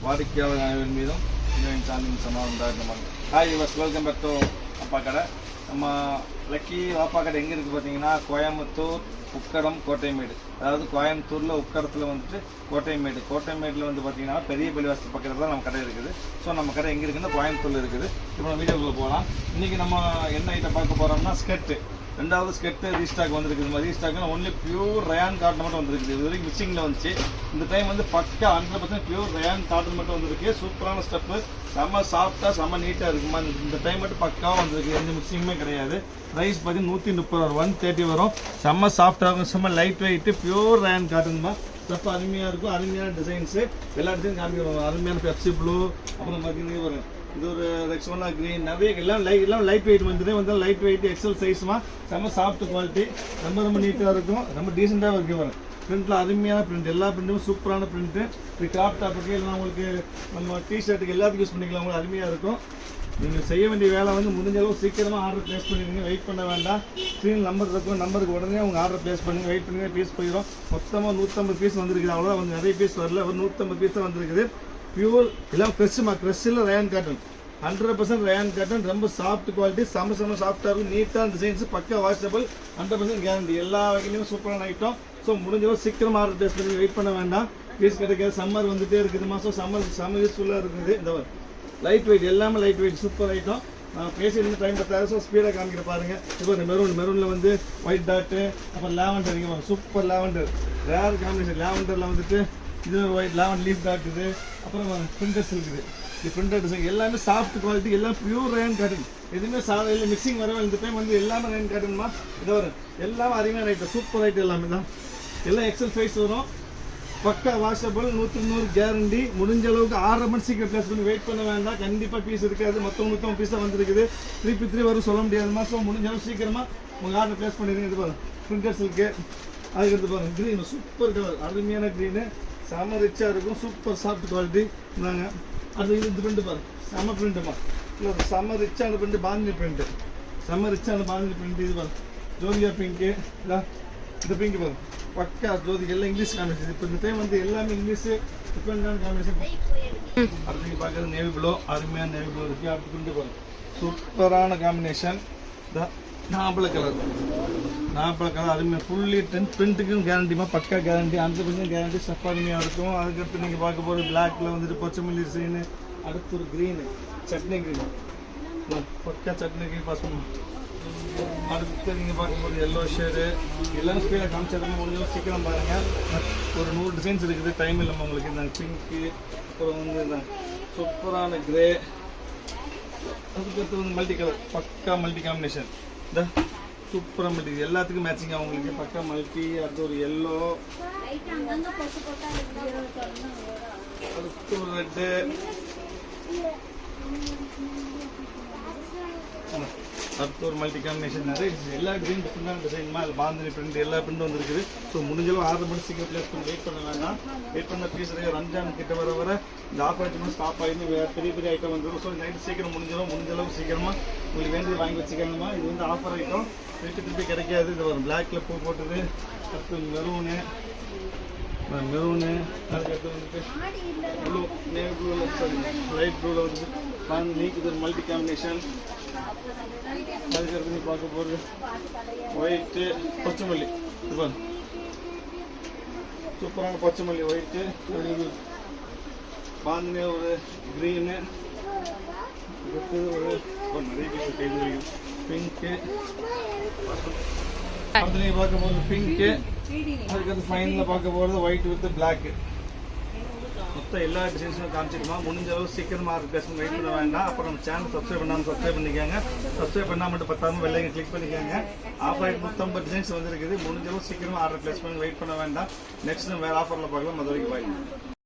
வாடிக்கையாளர் அனைவரின் மீதும் சாந்தியும் சமாதானம் உண்டாகட்டும். Hi yours, welcome back to Appa Kadai. நம்ம லக்கி அப்பா கடை எங்கே இருக்குது பார்த்தீங்கன்னா, கோயம்புத்தூர் உக்கடம் கோட்டைமேடு. அதாவது கோயம்புத்தூரில் உக்கடத்தில் வந்துட்டு கோட்டைமேடில் வந்து பார்த்தீங்கன்னா பெரிய பள்ளிவாசல் பக்கத்தில் தான் நம்ம கடை இருக்குது. ஸோ நம்ம கடை எங்கே இருக்குன்னா கோயம்புத்தூரில் இருக்குது. இப்போ நம்ம வீடியோக்குள்ளே போகலாம். இன்றைக்கி நம்ம என்ன ஐட்டம் பார்க்க போகிறோம்னா, ஸ்கர்ட்டு. ரெண்டாவது ஸ்கர்ட்டு ரீஸ்டாக் வந்துருக்குது. இந்த ரீஸ்டாக்னா ஒன்லி பியூர் ரயான் காட்டன் மட்டும் வந்துருக்குது. இது வரைக்கும் மிக்சிங்கில் வந்துச்சு. இந்த டைம் வந்து பக்கா 100% பியூர் ரயான் காட்டன் மட்டும் வந்துருக்கு. சூப்பரான ஸ்டெப்பு, செம்ம சாஃப்டாக செம்ம நீட்டாக இருக்குமா. இந்த டைம் மட்டும் பக்காவாக வந்துருக்கு, எந்த மிக்சிங்குமே கிடையாது. ப்ரைஸ் பார்த்தீங்கன்னா 130 வரும், 130 வரும். செம்ம சாஃப்டாக இருக்கும், செம்ம light weight, pure rayon cotton தான். ஸ்டெப் அருமையாக இருக்கும், அருமையான டிசைன்ஸு, எல்லா டிசைன் காமிக்கிறோம். அருமையான பெப்சி ப்ளூ, அப்புறம் பார்த்தீங்கன்னா ஒரு இது ஒரு ரெக்ஸோனா கிரீன், நிறைய எல்லாம் லைட் வெயிட் வந்து லைட் வெயிட் எக்ஸல் சைஸ்மா, செம்ம சாஃப்ட் குவாலிட்டி, ரொம்ப நீட்டாக இருக்கும், ரொம்ப டீசெண்டாக இருக்கு. வரும் பிரிண்ட்டில் அருமையான பிரிண்ட், எல்லா பிரிண்ட்டும் சூப்பரான பிரிண்ட்டு. இது கிராப் டாப்புக்கு இல்லைனா உங்களுக்கு நம்ம டிஷர்ட்டுக்கு எல்லாத்துக்கும் யூஸ் பண்ணிக்கலாம். உங்களுக்கு அருமையாக இருக்கும். நீங்கள் செய்ய வேண்டிய வேலை வந்து முடிஞ்ச அளவு சீக்கிரமாக ஆர்டர் ப்ளேஸ் பண்ணிடுங்க, வெயிட் பண்ண வேண்டாம். ஸ்க்ரீன் நம்பர் இருக்கும், நம்பருக்கு உடனே உங்கள் ஆர்டர் ப்ளேஸ் பண்ணுங்கள், வெயிட் பண்ணுங்கள், பீஸ் போயிடும். மொத்தமாக 150 பீஸ் வந்துருக்குது. அவ்வளோதான், வந்து நிறைய பீஸ் வரல, ஒரு 150 பீஸ் தான் வந்துருக்குது. பியூர் எல்லாம் ஃப்ரெஷ்ஷுமா, ஃப்ரெஷ்ஷில் ரயான் காட்டன், 100% ரயான் காட்டன், ரொம்ப சாஃப்ட் குவாலிட்டி, செம்ம சாஃப்டாக இருக்கும், நீட்டான டிசைன்ஸ், பக்கா வாஷபிள், 100% கேரண்டி. எல்லா வகையிலையும் சூப்பரான ஐட்டம். ஸோ முடிஞ்சளவு சீக்கிரமாக ஆர்டர் ப்ளேஸ் பண்ணி வெயிட் பண்ண வேண்டாம், பீஸ் கிடைக்காது. சம்மர் வந்துகிட்டே இருக்குதுமா, ஸோ சம்மர் யூஸ்ஃபுல்லாக இருக்குது. இந்த லைட் வெயிட், எல்லாமே லைட் வெயிட், சூப்பர் ஐட்டம். பேசியிருந்த டைம் பார்த்தாரு, ஸோ ஸ்பீடாக காமிக்கிற பாருங்கள். இப்போ இந்த மெரூனில் வந்து ஒயிட் டாட்டு, அப்புறம் லேவண்டர், இங்கே சூப்பர் லேவண்டர், ரேர் காம்பினேஷன். லேவண்டரில் வந்துட்டு இது ஒரு ஒயிட் லேவண்டர் லீஃப் டாட், இது அப்புறம் பிரிண்டர்ஸ் இருக்குது. இது பிரிண்டர் டிசைன், எல்லாமே சாஃப்ட் குவாலிட்டி, எல்லாம் பியூர் ரயான் காட்டன், எதுவுமே சாலையில் மிக்சிங் வரவே. இந்த டைம் வந்து எல்லாமே ரயான் காட்டன்மா. இது வரும் எல்லாமே அருமையான ஐட்டம், சூப்பர் ஐட்டம், எல்லாமே தான். எல்லாம் எக்ஸல் சைஸ் வரும், பக்கா வாஷபிள், 100% கேரண்டி. முடிஞ்ச அளவுக்கு 6 மணி சீக்கிரம் ப்ளேஸ் பண்ணி வெயிட் பண்ண வேண்டாம், கண்டிப்பாக பீஸ் இருக்காது. மொத்தம் 150 பீஸாக வந்துருக்குது. 3 வரும் சொல்ல முடியாதுமா. ஸோ முடிஞ்ச அளவு சீக்கிரமாக உங்கள் ஆர்டர் ப்ளேஸ் பண்ணிடுங்க. இது பாருங்க பிரிண்டர் சில்க்கு, அதுக்கு பாருங்க க்ரீன், சூப்பர் கலர், அருமையான க்ரீனு, செம்ம ரிச்சாக இருக்கும், சூப்பர் சாஃப்ட் குவாலிட்டி இருந்தாங்க. அது இது பிரிண்ட் பாருங்க, செம்ம பிரிண்ட்டுமா, இல்லை செம்ம ரிச்சான பிரிண்ட், பாந்தினி பிரிண்ட்டு, செம்ம ரிச்சான பாந்தினி பிரிண்ட். இது பாருங்க ஜோதியா பிங்க்கு, இல்லை இந்த பிங்க் பாருங்க, பக்கா ஜோதி, எல்லாம் இங்கிலீஷ் காம்பினேஷன். இப்போ இந்த டைம் வந்து எல்லாமே இங்கிலீஷு, டிஃப்ரெண்டான காம்பினேஷன். அடுத்து பார்க்குறது நேவி ப்ளூ, அருமையான நேவி ப்ளூ இருக்குது. அடுத்து பிரிண்ட் பாருங்க, சூப்பரான காம்பினேஷன். நாப்பழ கலர் அருமையாக, ஃபுல்லி பிரிண்ட்டுக்கும் கேரண்டிமா, பக்கா கேரண்டி, 100% கேரண்டி, ஸ்டஃப் அருமையாக இருக்கும். அதுக்கடுத்து நீங்கள் பார்க்க போகிறது பிளாக்ல வந்துட்டு பச்சைமல்லி டிசைனு. அடுத்து ஒரு க்ரீனு, சட்னி க்ரீன், பக்கா சட்னி க்ரீன் பாஸ் பண்ணுவோம். அடுத்து நீங்கள் பார்க்கும்போது எல்லோ ஷேடு, எல்லாம் ஸ்பீடாக காமிச்சதுக்கு முடிஞ்சளவு சீக்கிரம் பாருங்கள். ஒரு 100 டிசைன்ஸ் இருக்குது, டைம் இல்லாமல் உங்களுக்கு. இந்த பிங்க்கு, அப்புறம் வந்து இந்த சூப்பரான கிரே, அதுக்கடுத்து வந்து மல்டி கலர், பக்கா மல்டி காம்பினேஷன். இந்த சூப்பராக மல்டி, எல்லாத்துக்கும் மேட்சிங் அவங்களுக்கு, பக்கா மல்டி. அடுத்து ஒரு எல்லோ, அடுத்து ஒரு ரெட்டு, அடுத்து ஒரு மல்டி காம்பினேஷன், நிறைய எல்லா டிசைன் டிஃப்ரெண்டான டிசைன்மா. அது பாந்தினி பிரிண்ட், எல்லா பிரிண்டும் வந்துருக்குது. ஸோ முடிஞ்சளவு 6 மணி சீக்கிரம் ப்ளேஸ் பண்ணி வெயிட் பண்ண வேண்டாம். வெயிட் பண்ண பீஸ் ரம்ஜான் கிட்ட வர இந்த ஆஃபர் ஐட்டமாக ஸ்டாப் ஆகிடும், வேறு பெரிய ஐட்டம் வந்துடும். ஸோ நைட்டு சீக்கிரம் முடிஞ்சளவு சீக்கிரமாக உங்களுக்கு வேண்டியது வாங்கி வச்சுக்கணுமா. இது வந்து ஆஃபர் ஐட்டம், திருப்பி கிடைக்காது. இது வரும் பிளாக்ல பூ போட்டது. அடுத்து மெரூனு, அதுக்கடுத்து வந்துட்டு ப்ளூ, நேவி ப்ளூவில், சாரி லைட் ப்ளூவில் வந்துட்டு பாந்தினி. இது ஒரு மல்டி காம்பினேஷன். அதுக்கடுத்து நீங்கள் பார்க்க போகிறது ஒயிட்டு, பச்சைமல்லி. இது சூப்பரான பச்சைமல்லி, ஒயிட்டு, பாந்தினி ஒரு க்ரீனு, ஒரு நிறைய பீஸ் கைது வரைக்கும் பிங்க்கு. அடுத்து நீங்கள் பார்க்க போகிறது பிங்க்கு, அதுக்கடுத்து ஃபைனலில் பார்க்க போகிறது ஒயிட் வித் பிளாக்கு. மொத்தம் எல்லா டிசைன்ஸும் காமிச்சிருக்கோம். முடிஞ்ச அளவு சீக்கிரமாக ஆர்டர் ப்ளேஸ் பண்ணி வெயிட் பண்ண வேண்டாம். அப்புறம் நம்ம சேனல் சப்ஸ்கிரைப் பண்ணிக்கோங்க. சப்ஸ்கிரைப் பண்ணால் மட்டும் பத்தாமல் வெள்ளைங்க கிளிக் பண்ணிக்கோங்க. ஆஃபர் 150 டிசைன்ஸ் வந்துருக்குது. முடிஞ்ச அளவு சீக்கிரமாக ஆர்டர் ப்ளேஸ் பண்ணி வெயிட் பண்ண வேண்டாம். நெக்ஸ்ட் வேறு ஆஃபரில் பார்க்கலாம். அது வரைக்கும் பாய்.